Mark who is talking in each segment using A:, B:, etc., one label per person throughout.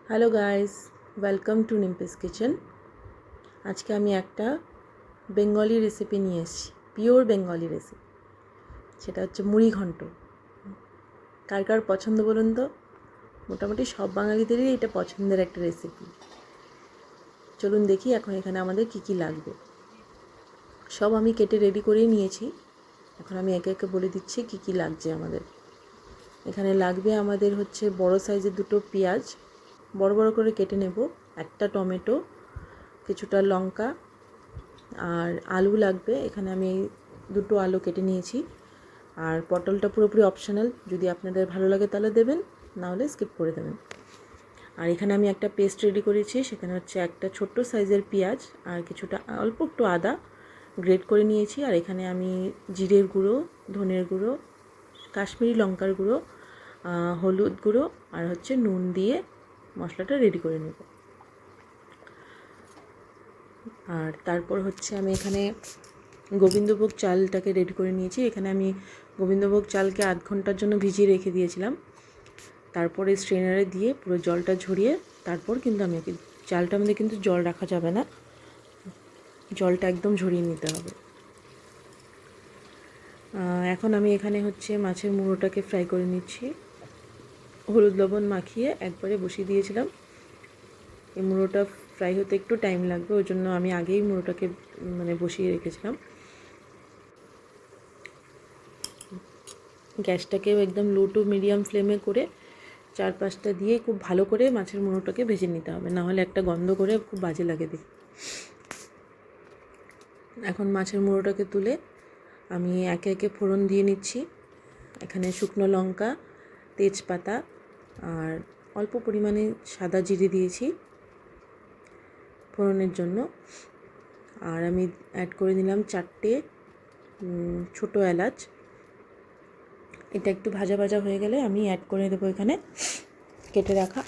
A: Hello guys, welcome to নিম্পিস kitchen. আজকে আমি একটা বেঙ্গলি রেসিপি নিয়ে এসেছি, পিওর বেঙ্গলি রেসিপি। সেটা হচ্ছে মুড়ি ঘন্ট। কার কার পছন্দ বলুন তো? মোটামুটি সব বাঙালিদেরই এটা পছন্দের একটা রেসিপি। চলুন দেখি এখন এখানে আমাদের কি কি লাগবে। সব আমি কেটে রেডি করেই নিয়েছি। এখন আমি একে একে বলে দিচ্ছি কি কি লাগছে আমাদের। এখানে লাগবে আমাদের হচ্ছে বড় সাইজের দুটো পেঁয়াজ, বড় বড় করে কেটে নেব, একটা টমেটো, কিছুটা লঙ্কা, আর আলু লাগবে। এখানে আমি দুটো আলু কেটে নিয়েছি। আর পটলটা পুরোপুরি অপশনাল, যদি আপনাদের ভালো লাগে তাহলে দেবেন, না হলে স্কিপ করে দেবেন। আর এখানে আমি একটা পেস্ট রেডি করেছি, সেখানে হচ্ছে একটা ছোট্ট সাইজের পেঁয়াজ আর কিছুটা অল্প একটু আদা গ্রেট করে নিয়েছি। আর এখানে আমি জিরের গুঁড়ো, ধনের গুঁড়ো, কাশ্মীরি লঙ্কার গুঁড়ো, হলুদ গুঁড়ো আর হচ্ছে নুন দিয়ে মশলাটা রেডি করে নেব। আর তারপর হচ্ছে আমি এখানে গোবিন্দভোগ চালটাকে রেডি করে নিয়েছি। এখানে আমি গোবিন্দভোগ চালকে আধ ঘন্টার জন্য ভিজিয়ে রেখে দিয়েছিলাম। তারপরে স্ট্রেনারে দিয়ে পুরো জলটা ঝরিয়ে তারপর কিন্তু আমি চালটার মধ্যে কিন্তু জল রাখা যাবে না, জলটা একদম ঝরিয়ে নিতে হবে। এখন আমি এখানে হচ্ছে মাছের মুড়োটাকে ফ্রাই করে নিচ্ছি। হলুদ লবণ মাখিয়ে একবারে বসিয়ে দিয়েছিলাম। এই মুড়োটা ফ্রাই হতে একটু টাইম লাগবে, ওই জন্য আমি আগেই মুড়োটাকে বসিয়ে রেখেছিলাম। গ্যাসটাকেও একদম লো টু মিডিয়াম ফ্লেমে করে চারপাশটা দিয়ে খুব ভালো করে মাছের মুড়োটাকে ভেজে নিতে হবে, নাহলে একটা গন্ধ করে খুব বাজে লাগে দেখতে। এখন মাছের মুড়োটাকে তুলে আমি একে একে ফোড়ন দিয়ে নিচ্ছি। এখানে শুকনো লঙ্কা, তেজপাতা আর অল্প পরিমাণে সাদা জিরে দিয়েছি ফোড়নের জন্য। আর আমি অ্যাড করে দিলাম 4টে ছোটো এলাচ। এটা একটু ভাজা ভাজা হয়ে গেলে আমি অ্যাড করে দেবো এখানে কেটে রাখা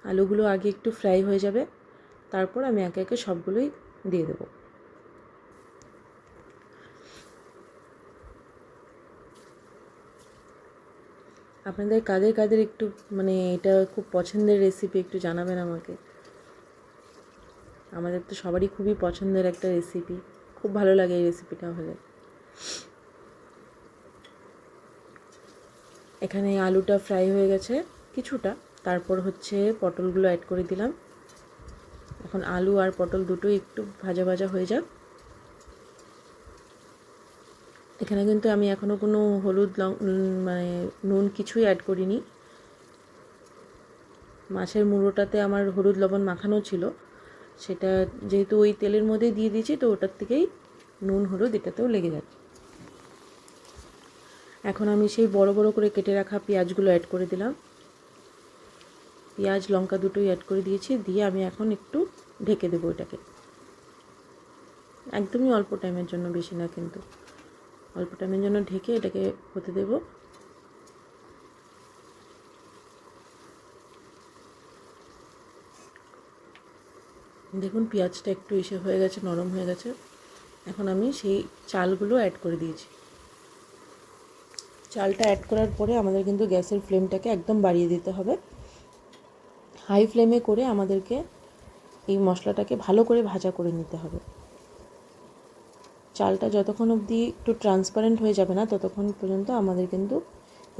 A: আলুগুলো আগে একটু ফ্রাই হয়ে যাবে, তারপর আমি একে একে সবগুলোই দিয়ে দেবো। আপনাদের কাদের কাদের একটু এটা খুব পছন্দের রেসিপি একটু জানাবেন আমাকে। আমাদের তো সবারই খুবই পছন্দের একটা রেসিপি, খুব ভালো লাগে এই রেসিপিটা হলে। এখানে আলুটা ফ্রাই হয়ে গেছে কিছুটা, তারপর হচ্ছে পটলগুলো অ্যাড করে দিলাম। এখন আলু আর পটল দুটোই একটু ভাজা ভাজা হয়ে যাক। এখানে কিন্তু আমি এখনও কোনো হলুদ নুন কিছুই অ্যাড করিনি। মাছের মুড়োটাতে আমার হলুদ লবণ মাখানো ছিল, সেটা যেহেতু ওই তেলের মধ্যেই দিয়ে দিয়েছি, তো ওটার থেকেই নুন হলুদ এটাতেও লেগে যাচ্ছে। এখন আমি সেই বড় বড় করে কেটে রাখা পেঁয়াজগুলো অ্যাড করে দিলাম। পেঁয়াজ লঙ্কা দুটোই অ্যাড করে দিয়েছি, দিয়ে আমি এখন একটু ঢেকে দেবো এটাকে। একদমই অল্প টাইমের জন্য, বেশি না কিন্তু, অল্প টাইমের জন্য ঢেকে এটাকে হতে দেব। দেখুন পেঁয়াজটা একটু হয়ে গেছে, নরম হয়ে গেছে। এখন আমি সেই চালগুলো অ্যাড করে দিয়েছি। চালটা অ্যাড করার পরে আমাদের কিন্তু গ্যাসের ফ্লেমটাকে একদম বাড়িয়ে দিতে হবে। হাই ফ্লেমে করে আমাদেরকে এই মশলাটাকে ভালো করে ভাজা করে নিতে হবে। চালটা যতক্ষণ অবধি একটু ট্রান্সপারেন্ট হয়ে যাবে না, ততক্ষণ পর্যন্ত আমাদের কিন্তু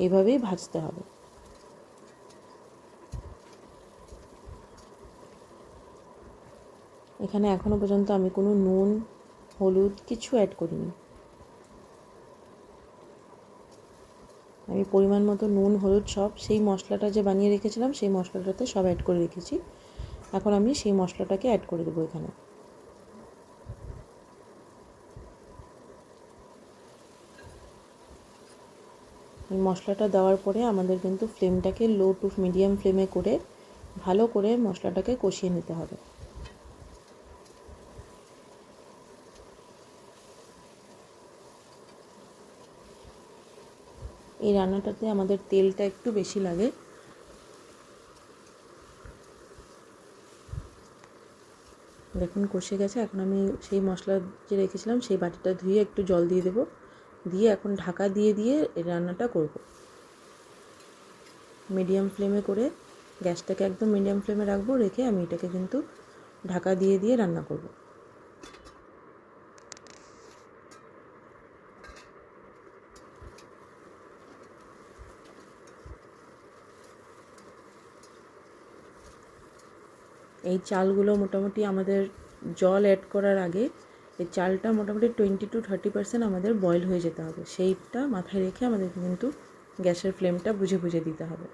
A: এইভাবেই ভাজতে হবে। এখানে এখনও পর্যন্ত আমি কোনো নুন হলুদ কিছু অ্যাড করিনি। আমি পরিমাণ মতো নুন হলুদ সব সেই মশলাটা যে বানিয়ে রেখেছিলাম সেই মশলাটাতে সব অ্যাড করে রেখেছি। এখন আমি সেই মশলাটাকে অ্যাড করে দেবো এখানে। এই মশলাটা দেওয়ার পরে আমাদের কিন্তু ফ্লেমটাকে লো টু মিডিয়াম ফ্লেমে করে ভালো করে মশলাটাকে কষিয়ে নিতে হবে। এই রান্নাটাতে আমাদের তেলটা একটু বেশি লাগে। দেখুন কষে গেছে। এখন আমি সেই মশলা যে রেখেছিলাম সেই বাটিটা ধুয়ে একটু জল দিয়ে দেবো, দিয়ে এখন ঢাকা দিয়ে দিয়ে এই রান্নাটা করব। মিডিয়াম ফ্লেমে করে, গ্যাসটাকে একদম মিডিয়াম ফ্লেমে রাখবো, রেখে আমি এটাকে কিন্তু ঢাকা দিয়ে দিয়ে রান্না করব। এই চালগুলো মোটামুটি আমাদের জল অ্যাড করার আগে এই চালটা মোটামুটি 20-30% আমাদের বয়েল হয়ে যেতে হবে। সেইটা মাথায় রেখে আমাদের কিন্তু গ্যাসের ফ্লেমটা বুঝে বুঝে দিতে হবে।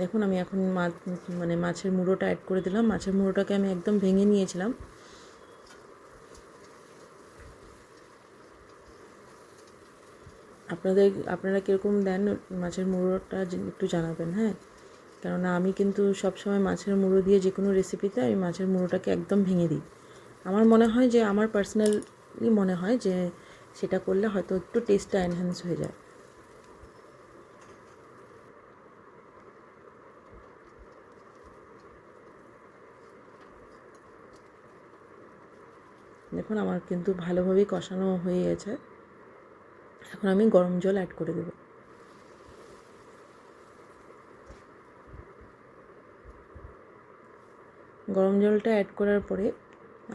A: দেখুন আমি এখন মাছের মুড়োটা অ্যাড করে দিলাম। মাছের মুড়োটাকে আমি একদম ভেঙে নিয়েছিলাম। আপনারা কীরকম দেন মাছের মুড়োটা একটু জানাবেন, হ্যাঁ। কেননা আমি কিন্তু সবসময় মাছের মুড়ো দিয়ে যে কোনো রেসিপিতে আমি মাছের মুড়োটাকে একদম ভেঙে দিই। আমার মনে হয় যে আমার পার্সোনালি মনে হয় যে সেটা করলে হয়তো একটু টেস্টটা এনহ্যান্স হয়ে যায়। দেখুন আমার কিন্তু ভালোভাবেই কষানো হয়ে গেছে। এখন আমি গরম জল অ্যাড করে দেব। গরম জলটা অ্যাড করার পরে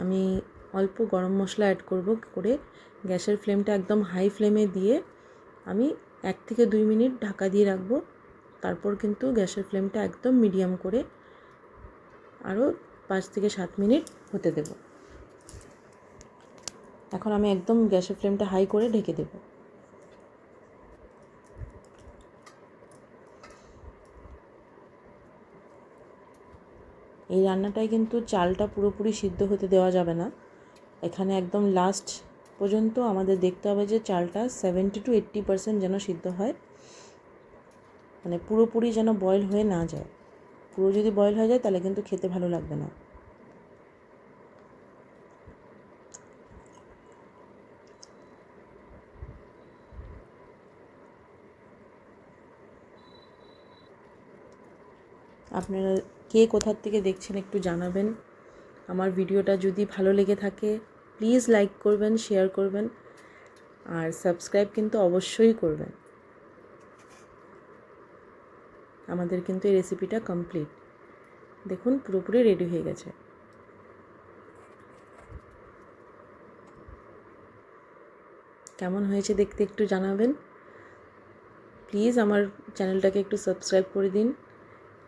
A: আমি অল্প গরম মশলা অ্যাড করে গ্যাসের ফ্লেমটা একদম হাই ফ্লেমে দিয়ে আমি 1 থেকে 2 মিনিট ঢাকা দিয়ে রাখবো। তারপর কিন্তু গ্যাসের ফ্লেমটা একদম মিডিয়াম করে আরও 5 থেকে 7 মিনিট হতে দেব। এখন আমি একদম গ্যাসের ফ্লেমটা হাই করে ঢেকে দেব। এই রান্নাটায় কিন্তু চালটা পুরোপুরি সিদ্ধ হতে দেওয়া যাবে না। এখানে একদম লাস্ট পর্যন্ত আমাদের দেখতে হবে যে চালটা 70-80% যেন সিদ্ধ হয়, মানে পুরোপুরি যেন বয়েল হয়ে না যায়। পুরো যদি বয়েল হয়ে যায় তাহলে কিন্তু খেতে ভালো লাগবে না। আপনারা কে কোথার থেকে দেখছেন একটু জানাবেন। আমার ভিডিওটা যদি ভালো লেগে থাকে প্লিজ লাইক করবেন, শেয়ার করবেন, আর সাবস্ক্রাইব কিন্তু অবশ্যই করবেন। আমাদের কিন্তু এই রেসিপিটা কমপ্লিট। দেখুন পুরোপুরি রেডি হয়ে গেছে। কেমন হয়েছে দেখতে একটু জানাবেন। প্লিজ আমার চ্যানেলটাকে একটু সাবস্ক্রাইব করে দিন।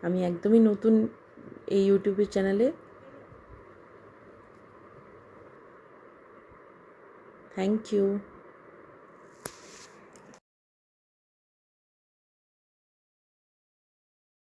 A: আমি একদমই নতুন এই ইউটিউবের চ্যানেলে। Thank you.